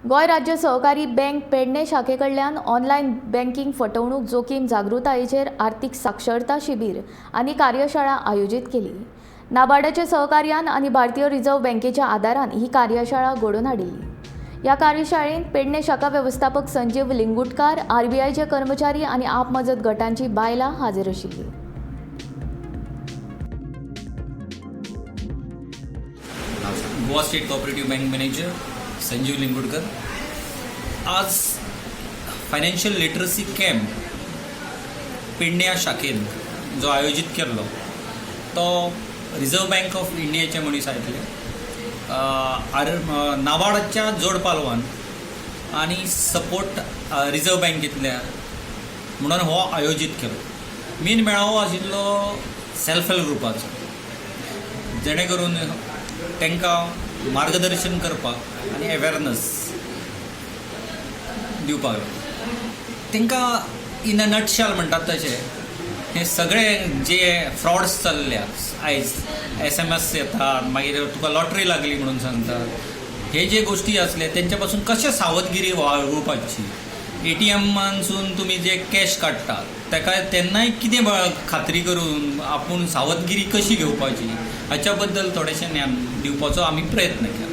गोय राज्य सहकारी बँक पेडणे शाखेकडल्यान ऑनलायन बँकिंग फटवणूक जोखीम जागृतायेचेर आर्थीक साक्षरता शिबीर आनी कार्यशाळा आयोजीत केली। नाबार्डाच्या सहकार्यान आनी भारतीय रिझर्व्ह बँकेच्या आदारान ही कार्यशाळा घडोवन हाडिल्ली। ह्या कार्यशाळेंत पेडणे शाखा व्यवस्थापक संजीव लिंगुटकार, आरबीआयचे कर्मचारी आनी आप मजत गटांची बायलां हाजीर आशिल्लीं। Goa state cooperative bank manager Sanjeev Lingutkar. आज फायनान्शियल लिटरसी कॅम्प पेडणे ह्या शाखेन जो आयोजीत केल्लो तो रिझर्व्ह बँक ऑफ इंडियाचे मनीस आयिल्ले, नाबार्डाच्या जोड पालवान आनी सपोर्ट रिझर्व्ह बँकेंतल्या म्हणून हो आयोजीत केलो। मेन मेळावो आशिल्लो सेल्फ हेल्प ग्रुपाचो, जेणे करून तांकां मार्गदर्शन करपाक आनी अवेरनस दिवपाक तांकां इन अ नटशेल म्हणटात तशें हे सगळे जे फ्रॉड्स चल्ल्या आयज SMS येतात, मागीर तुका लॉटरी लागली म्हणून सांगतात, हे जे गोष्टी आसले तेंच्या पासून कशें सावधगिरी बाळगुपाची, ATMानसून तुमी जे कॅश काडटात ताका तेन्नाय कितें खात्री करून आपूण सावधगिरी कशी घेवपाची हाच्या बद्दल थोडेशें ज्ञान दिवपाचो आमी प्रयत्न केला।